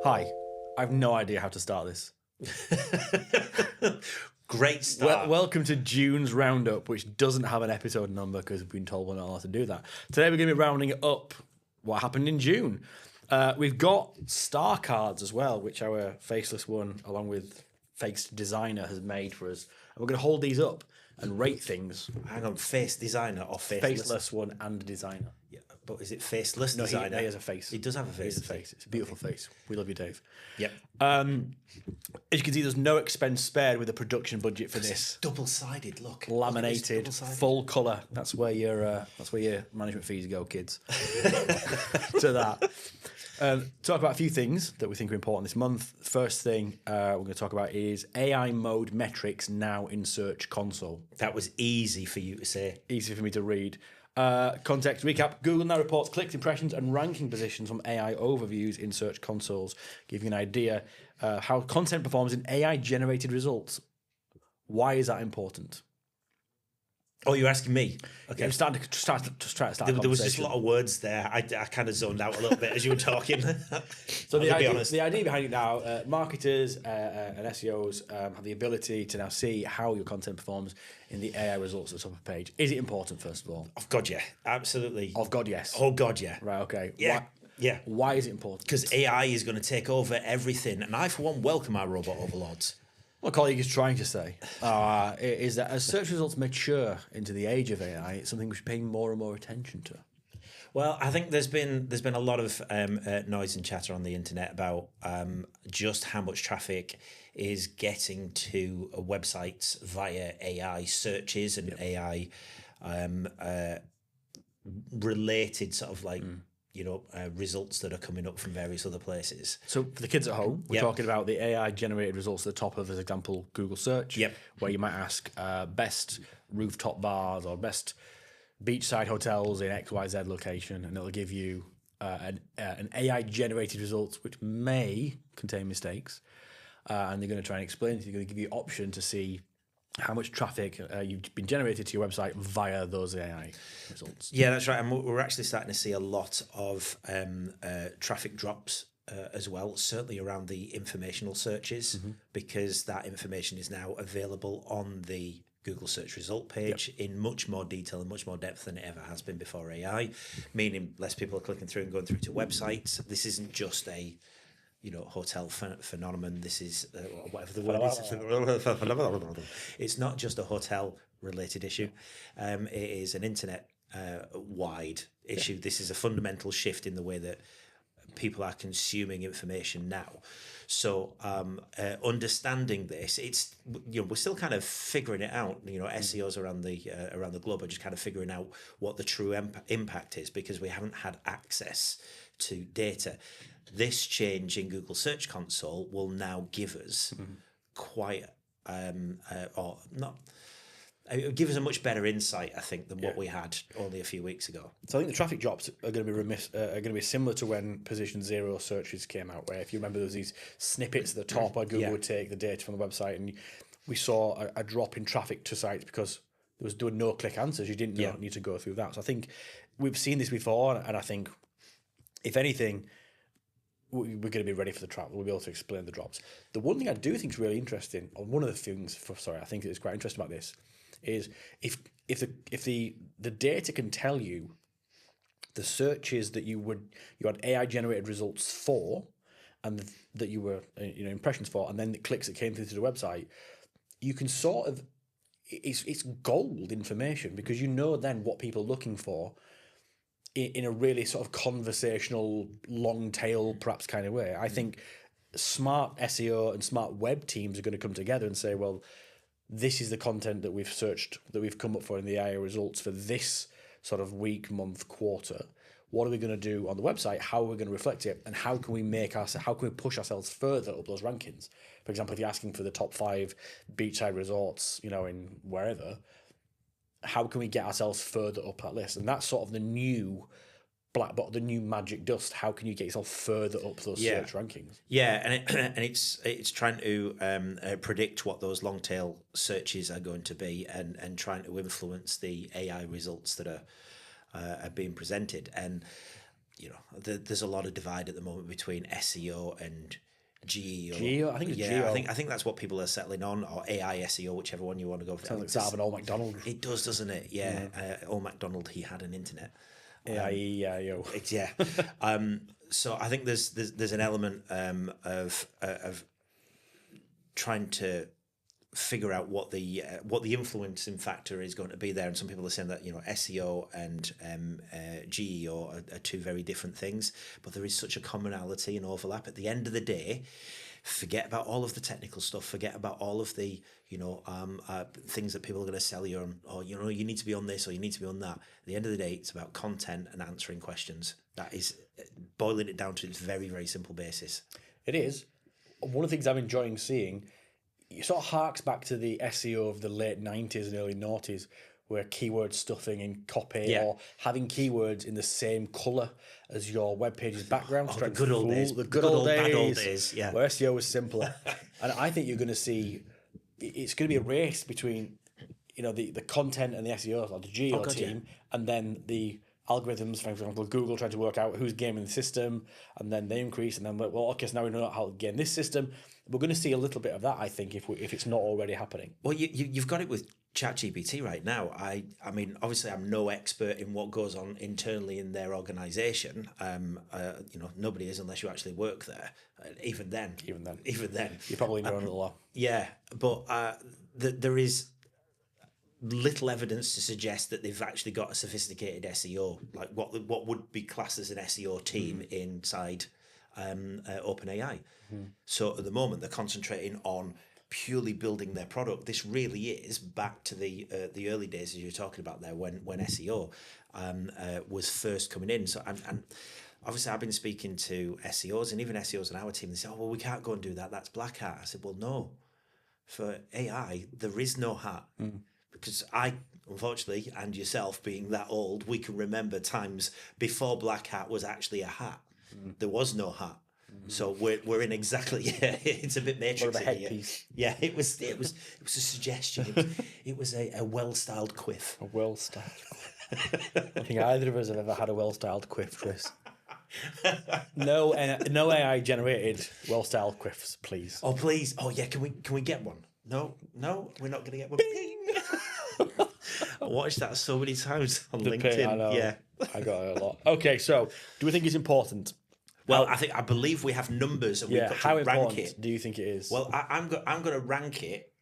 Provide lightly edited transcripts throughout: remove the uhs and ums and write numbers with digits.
Hi, I have no idea how to start this. Great start. Welcome to June's Roundup, which doesn't have an episode number because we've been told we're not allowed to do that. Today we're going to be rounding up what happened in June. We've got star cards as well, which our faceless one, along with faced designer, has made for us. And we're going to hold these up and rate things. Hang on, face designer or faceless? Faceless one and designer. Yeah, but is it faceless No, designer? he has a face. He does have a face. He has a face. It's a beautiful face. We love you, Dave. Yep. As you can see, there's no expense spared with the production budget for this. It's double-sided. Look, Laminated, double-sided. full colour. That's where your management fees go, kids. To that. Talk about a few things that we think are important this month. First thing we're going to talk about is AI mode metrics now in Search Console. That was easy for you to say. Easy for me to read. Context recap. Google now reports clicks, impressions and ranking positions from AI overviews in Search Consoles, giving you an idea how content performs in AI generated results. Why is that important? Oh, you're asking me? Okay. I'm starting to try to start a There was just a conversation. lot of words there. I kind of zoned out a little bit as you were talking. So be honest. the idea behind it now, marketers and SEOs have the ability to now see how your content performs in the AI results at the top of the page. Is it important, first of all? Oh, God, yeah. Absolutely. Of God, yes. Oh, God, yeah. Right, okay. Yeah. Why, Yeah. why is it important? Because AI is going to take over everything. And I, for one, welcome our robot overlords. What a colleague is trying to say is that as search results mature into the age of AI, it's something we should pay more and more attention to. Well, I think there's been a lot of noise and chatter on the internet about just how much traffic is getting to websites via AI searches and AI related sort of like results that are coming up from various other places. So for the kids at home, we're Yep. talking about the AI generated results at the top of, as example, Google search, Yep. where you might ask best rooftop bars or best beachside hotels in XYZ location, and it'll give you an AI generated results which may contain mistakes, and they're going to try and explain it. They're going to give you an option to see how much traffic you've been generated to your website via those AI results. Yeah, that's right. And we're actually starting to see a lot of traffic drops as well, certainly around the informational searches, because that information is now available on the Google search result page in much more detail and much more depth than it ever has been before AI, meaning less people are clicking through and going through to websites. This isn't just a hotel phenomenon. This is whatever the word is. It's not just a hotel related issue. It is an internet wide issue. This is a fundamental shift in the way that people are consuming information now. So understanding this, it's we're still kind of figuring it out. SEOs around the globe are just kind of figuring out what the true impact is, because we haven't had access to data. This change in Google Search Console will now give us give us a much better insight, I think, than what we had only a few weeks ago. So I think the traffic drops are going to be similar to when Position Zero searches came out, where if you remember there was these snippets at the top where Google would take the data from the website, and we saw a drop in traffic to sites because there was doing no-click answers. You didn't need to go through that. So I think we've seen this before, and I think, if anything, we're going to be ready for the trap. We'll be able to explain the drops. The one thing I do think is really interesting, or one of the things, I think is quite interesting about this, is if the data can tell you the searches that you had AI generated results for, and that you were impressions for, and then the clicks that came through to the website, you can sort of it's gold information, because then what people are looking for in a really sort of conversational, long tail, perhaps kind of way. I think smart SEO and smart web teams are going to come together and say, well, this is the content that we've searched, that we've come up for in the AI results for this sort of week, month, quarter. What are we going to do on the website? How are we going to reflect it? And how can we push ourselves further up those rankings? For example, if you're asking for the top 5 beachside resorts, in wherever, how can we get ourselves further up that list? And that's sort of the new black box, the new magic dust. How can you get yourself further up those search rankings? Yeah, and it's trying to predict what those long tail searches are going to be, and trying to influence the AI results that are being presented. And there's a lot of divide at the moment between SEO and GEO. GEO? I think it's GEO. I think that's what people are settling on, or AI SEO, whichever one you want to go for. Sounds like that of an old McDonald. It does, doesn't it? Yeah. Old MacDonald, he had an internet. AIEIO. Yeah. So I think there's an element of trying to figure out what the influencing factor is going to be there, and some people are saying that SEO and GEO are two very different things, but there is such a commonality and overlap. At the end of the day, forget about all of the technical stuff, forget about all of the things that people are going to sell you on, or you need to be on this or you need to be on that. At the end of the day, it's about content and answering questions. That is boiling it down to its very, very simple basis. It is. One of the things I'm enjoying seeing, it sort of harks back to the SEO of the late 90s and early noughties, where keyword stuffing in copy or having keywords in the same colour as your web page's background. The good old days. The good old bad old days, yeah. Where SEO was simpler. And I think you're going to see, it's going to be a race between, the content and the SEO, or the GEO team, and then the algorithms. For example, Google trying to work out who's gaming the system, and then they increase, and then so now we know how to game this system. We're going to see a little bit of that, I think, if it's not already happening. Well, you've got it with ChatGPT right now. I mean, obviously, I'm no expert in what goes on internally in their organisation. Nobody is unless you actually work there. Even then, You probably know a lot. Yeah, but there is little evidence to suggest that they've actually got a sophisticated SEO, like what would be classed as an SEO team inside OpenAI. So at the moment, they're concentrating on purely building their product. This really is back to the early days, as you're talking about there, when SEO was first coming in. So and obviously, I've been speaking to SEOs, and even SEOs on our team. They say, "Oh, well, we can't go and do that. That's black hat." I said, "Well, no. For AI, there is no hat." Because I, unfortunately, and yourself being that old, we can remember times before black hat was actually a hat. There was no hat. So we're in exactly it's a bit Matrix. What about a headpiece? Yeah, it was a suggestion. It was a well-styled quiff. A well-styled quiff. I don't think either of us have ever had a well-styled quiff, Chris. No AI generated well-styled quiffs, please. Oh please! Oh yeah, can we get one? No, we're not going to get one. I watched that so many times on LinkedIn. I know. Yeah, I got it a lot. Okay, so do we think it's important? Well, I believe we have numbers, and we've got how to rank important it. do you think it is? Well, I'm going to rank it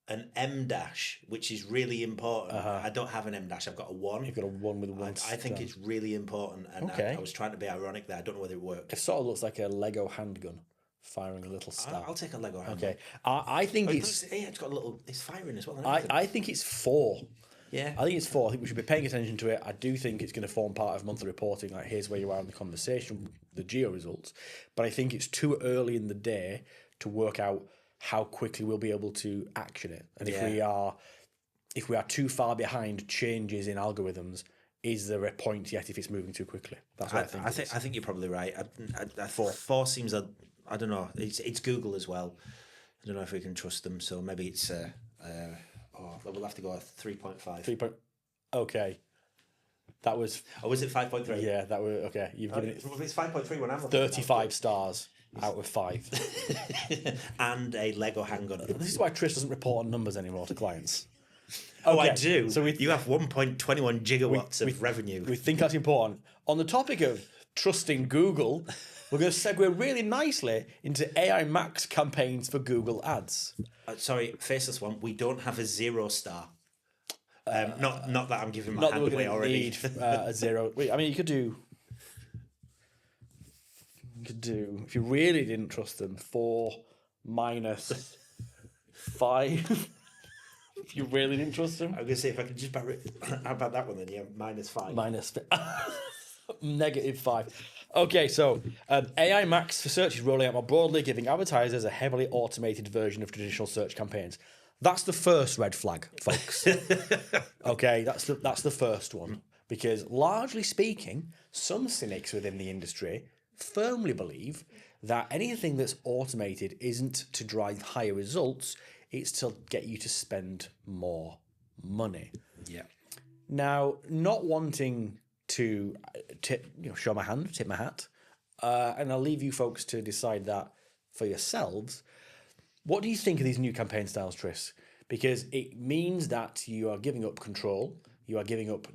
an M dash, which is really important. I don't have an M dash. I've got a 1. You've got a 1 with a 1. I think it's really important, and I was trying to be ironic there. I don't know whether it worked. It sort of looks like a Lego handgun firing a little star. I'll take a Lego handgun. Okay, I think it's got a little. It's firing as well. I think it's 4. Yeah, I think it's 4. I think we should be paying attention to it. I do think it's going to form part of monthly reporting. Like, here's where you are in the conversation, the geo results. But I think it's too early in the day to work out how quickly we'll be able to action it. And if we are too far behind changes in algorithms, is there a point yet if it's moving too quickly? That's what I think. I think you're probably right. 4 seems I don't know. It's Google as well. I don't know if we can trust them. So maybe it's we'll have to go at 3.5. Okay. That was. Oh, was it 5.3? Yeah, that was okay. You've given it. It's 5.3 when I'm 35 stars out of 5. And a Lego handgun. This is why Trish doesn't report on numbers anymore to clients. Oh, I do. So you have 1.21 gigawatts of revenue. We think that's important. On the topic of trusting Google, we're going to segue really nicely into AI Max campaigns for Google Ads. Sorry, faceless one. We don't have a 0 star. Not that I'm giving my Not hand that we're away going to already. need a 0. I mean, you could do, if you really didn't trust them, 4 minus 5. If you really didn't trust them. I'm going to say, if I could just how about that one then? Yeah, -5. -5. Okay, so AI Max for search is rolling out more broadly, giving advertisers a heavily automated version of traditional search campaigns. That's the first red flag, folks. Okay, that's the first one. Because largely speaking, some cynics within the industry firmly believe that anything that's automated isn't to drive higher results, it's to get you to spend more money. Yeah. Now, not wanting to show my hand, tip my hat, and I'll leave you folks to decide that for yourselves. What do you think of these new campaign styles, Tris? Because it means that you are giving up control, you are giving up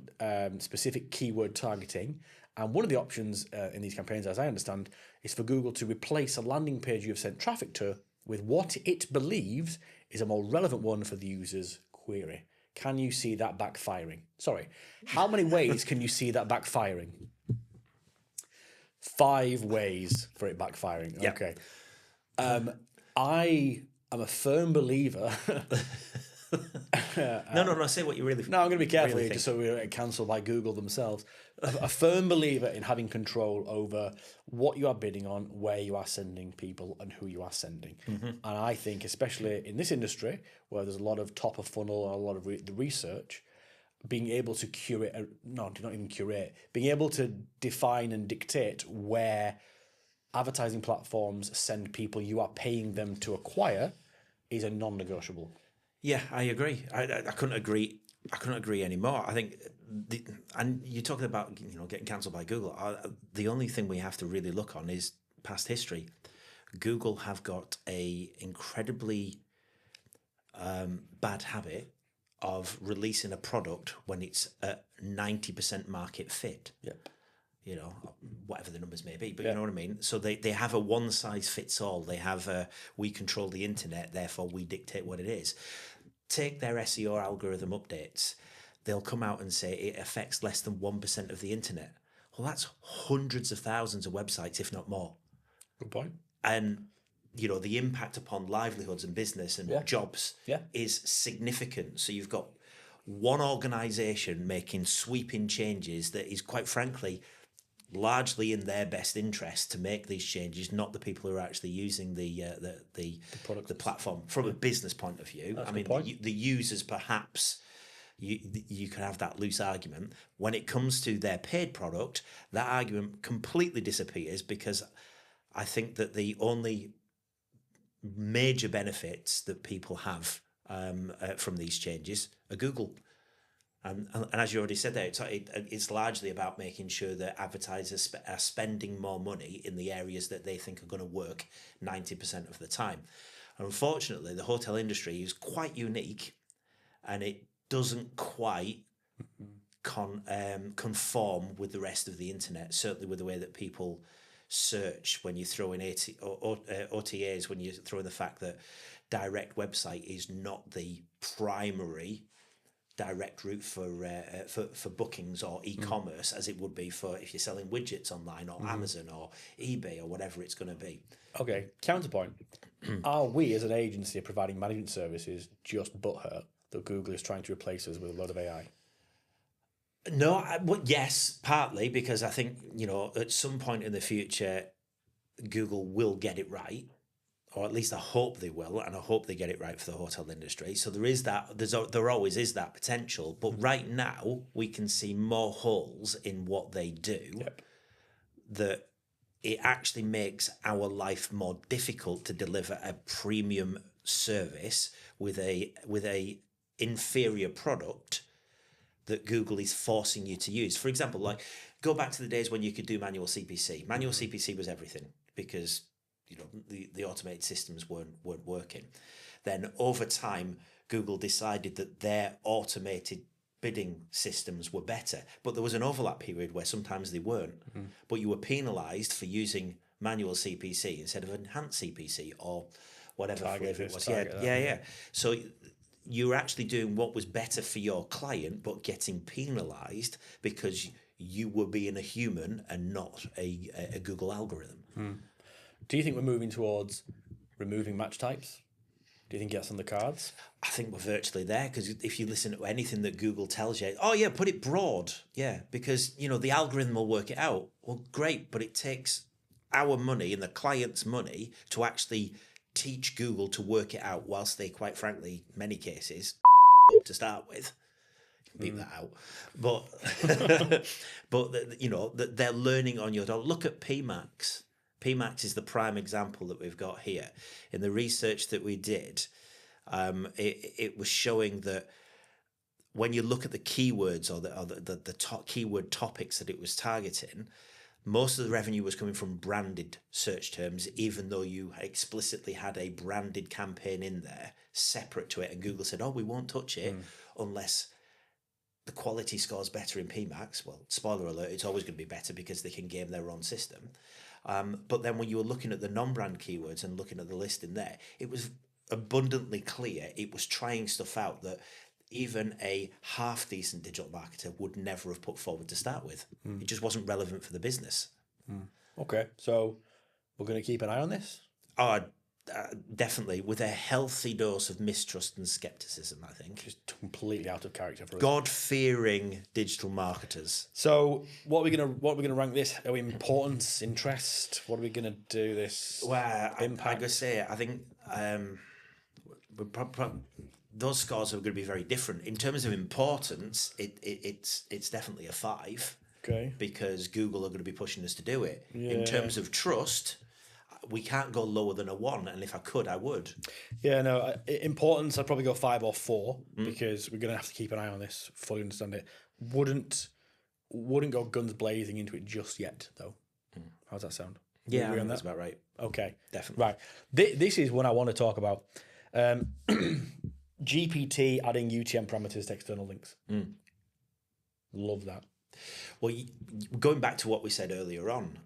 specific keyword targeting, and one of the options in these campaigns, as I understand, is for Google to replace a landing page you have sent traffic to with what it believes is a more relevant one for the user's query. Can you see that backfiring? Sorry, how many ways can you see that backfiring? 5 ways for it backfiring. Yep. Okay. I am a firm believer. No. Say what you really. No, I'm going to be careful really here, just so we don't get cancelled by Google themselves. A firm believer in having control over what you are bidding on, where you are sending people, and who you are sending. And I think, especially in this industry, where there's a lot of top of funnel and a lot of the research, being able to curate, not even curate, being able to define and dictate where advertising platforms send people you are paying them to acquire is a non-negotiable. Yeah, I agree. I couldn't agree. I couldn't agree anymore. I think, and you're talking about getting cancelled by Google. The only thing we have to really look on is past history. Google have got a incredibly bad habit of releasing a product when it's at 90% market fit. Yep. Whatever the numbers may be, but you know what I mean? So they have a one size fits all. They have we control the internet, therefore we dictate what it is. Take their SEO algorithm updates. They'll come out and say it affects less than 1% of the internet. Well, that's hundreds of thousands of websites, if not more. Good point. And the impact upon livelihoods and business and jobs is significant. So you've got one organization making sweeping changes that is, quite frankly, largely in their best interest to make these changes, not the people who are actually using the platform from a business point of view. That's I mean, the users, perhaps you can have that loose argument. When it comes to their paid product, that argument completely disappears, because I think that the only major benefits that people have from these changes are Google. And as you already said there, it's largely about making sure that advertisers are spending more money in the areas that they think are going to work 90% of the time. And unfortunately, the hotel industry is quite unique, and it doesn't quite conform with the rest of the internet, certainly with the way that people search when you throw in OTAs, when you throw in the fact that direct website is not the primary direct route for bookings or e-commerce as it would be for if you're selling widgets online or Amazon or eBay or whatever it's going to be. Okay, counterpoint. Are we as an agency providing management services just butthurt that Google is trying to replace us with a load of AI? No, yes, partly because I think, at some point in the future, Google will get it right. Or at least I hope they will, and I hope they get it right for the hotel industry. So there is that. There always is that potential, but right now we can see more holes in what they do. Yep. That it actually makes our life more difficult to deliver a premium service with a inferior product that Google is forcing you to use. For example, like go back to the days when you could do manual CPC. Manual CPC was everything because the automated systems weren't working. Then over time, Google decided that their automated bidding systems were better, but there was an overlap period where sometimes they weren't. But you were penalised for using manual CPC instead of enhanced CPC or whatever flavor it was. Yeah. So you were actually doing what was better for your client, but getting penalised because you were being a human and not a Google algorithm. Do you think we're moving towards removing match types? Do you think that's on the cards? I think we're virtually there, because if you listen to anything that Google tells you, oh yeah, put it broad. Yeah, because, the algorithm will work it out. Well, great, but it takes our money and the client's money to actually teach Google to work it out, whilst they, quite frankly, in many cases, to start with. Beep that out. But they're learning on your dollar. Look at PMAX. PMAX is the prime example that we've got here. In the research that we did, it was showing that when you look at the keywords or the top keyword topics that it was targeting, most of the revenue was coming from branded search terms, even though you explicitly had a branded campaign in there separate to it. And Google said, oh, we won't touch it unless the quality scores better in PMax. Well, spoiler alert, it's always going to be better because they can game their own system. But then when you were looking at the non-brand keywords and looking at the list in there, it was abundantly clear it was trying stuff out that even a half-decent digital marketer would never have put forward to start with. It just wasn't relevant for the business. Okay, so we're going to keep an eye on this? Oh, definitely, with a healthy dose of mistrust and skepticism, I think. Just completely out of character for us. God-fearing digital marketers. So what are we gonna rank this? Are we importance, interest? What are we gonna do this? Well, impact? I gotta say, I think those scores are going to be very different in terms of importance. It's definitely a 5. Okay. Because Google are going to be pushing us to do it. Yeah. In terms of trust, we can't go lower than a 1, and if I could, I would. Yeah, no, importance, I'd probably go 5 or 4 because we're going to have to keep an eye on this, fully understand it. Wouldn't go guns blazing into it just yet, though. How's that sound? Yeah, that's about right. Okay. Definitely. Right. This is one I want to talk about. GPT adding UTM parameters to external links. Love that. Well, going back to what we said earlier on,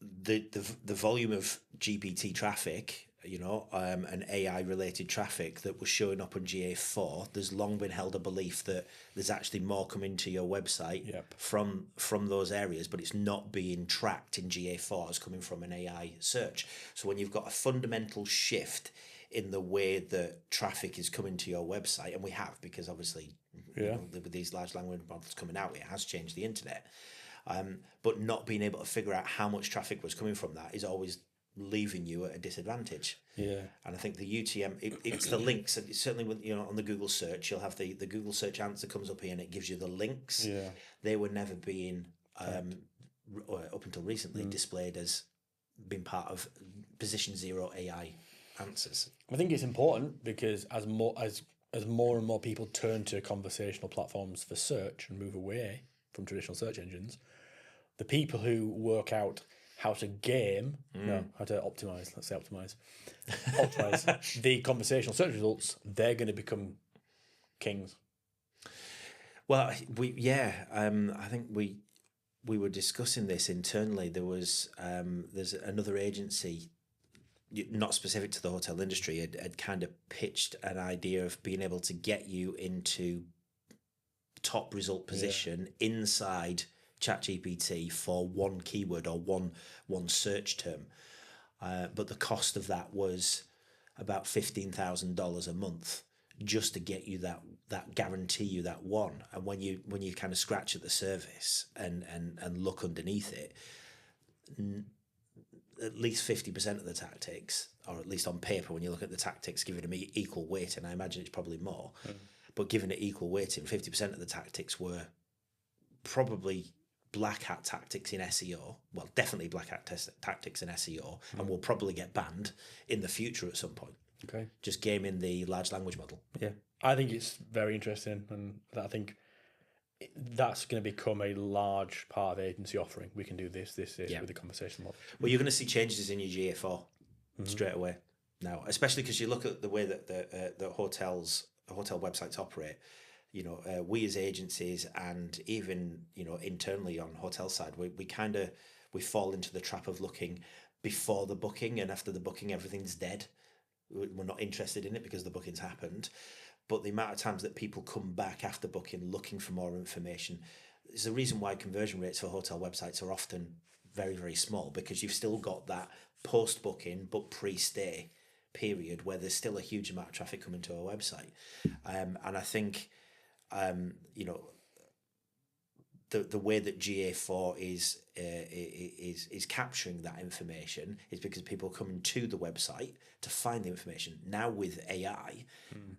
the volume of GPT traffic, and AI related traffic that was showing up on GA4, there's long been held a belief that there's actually more coming to your website from those areas, but it's not being tracked in GA4 as coming from an AI search. So when you've got a fundamental shift in the way that traffic is coming to your website, and we have, because obviously with these large language models coming out, it has changed the internet. But not being able to figure out how much traffic was coming from that is always leaving you at a disadvantage. Yeah. And I think the UTM, it's the links. And certainly when, on the Google search, you'll have the Google search answer comes up here and it gives you the links. Yeah. They were never being, up until recently, displayed as being part of position 0 AI answers. I think it's important because as more and more people turn to conversational platforms for search and move away from traditional search engines, the people who work out how to how to optimize the conversational search results, they're going to become kings. Well, I think we were discussing this internally. There's another agency, not specific to the hotel industry, had kind of pitched an idea of being able to get you into top result position inside ChatGPT for one keyword or one search term, but the cost of that was about $15,000 a month just to get you that guarantee you that one. And when you kind of scratch at the surface and look underneath it, at least 50% of the tactics, or at least on paper, when you look at the tactics, giving them equal weight, and I imagine it's probably more, but given it equal weighting, 50% of the tactics were probably black hat tactics in SEO. Well, definitely black hat tactics in SEO, and will probably get banned in the future at some point. Okay. Just gaming the large language model. Yeah. I think it's very interesting, and I think that's going to become a large part of agency offering. We can do this with the conversational model. Well, you're going to see changes in your GA4 straight away now, especially because you look at the way that the hotel websites operate. We as agencies, and even internally on hotel side, we fall into the trap of looking before the booking, and after the booking everything's dead. We're not interested in it because the booking's happened. But the amount of times that people come back after booking looking for more information is the reason why conversion rates for hotel websites are often very, very small, because you've still got that post-booking but pre-stay period where there's still a huge amount of traffic coming to our website. And I think, the way that GA4 is capturing that information is because people are coming to the website to find the information. Now with AI,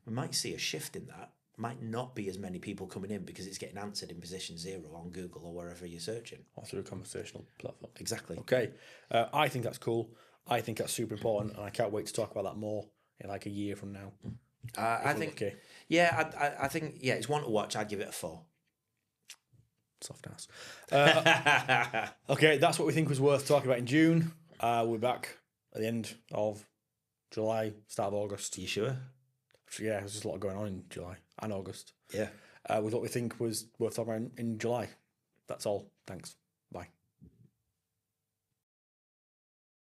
we might see a shift in that. Might not be as many people coming in because it's getting answered in position 0 on Google or wherever you're searching. Or through a conversational platform. Exactly. Okay. I think that's cool. I think that's super important, and I can't wait to talk about that more in like a year from now. I think, okay. I think, it's one to watch. I'd give it a 4. Soft ass. Okay, that's what we think was worth talking about in June. We're back at the end of July, start of August. Are you sure? Yeah, there's just a lot going on in July and August. Yeah. With what we think was worth talking about in July. That's all. Thanks.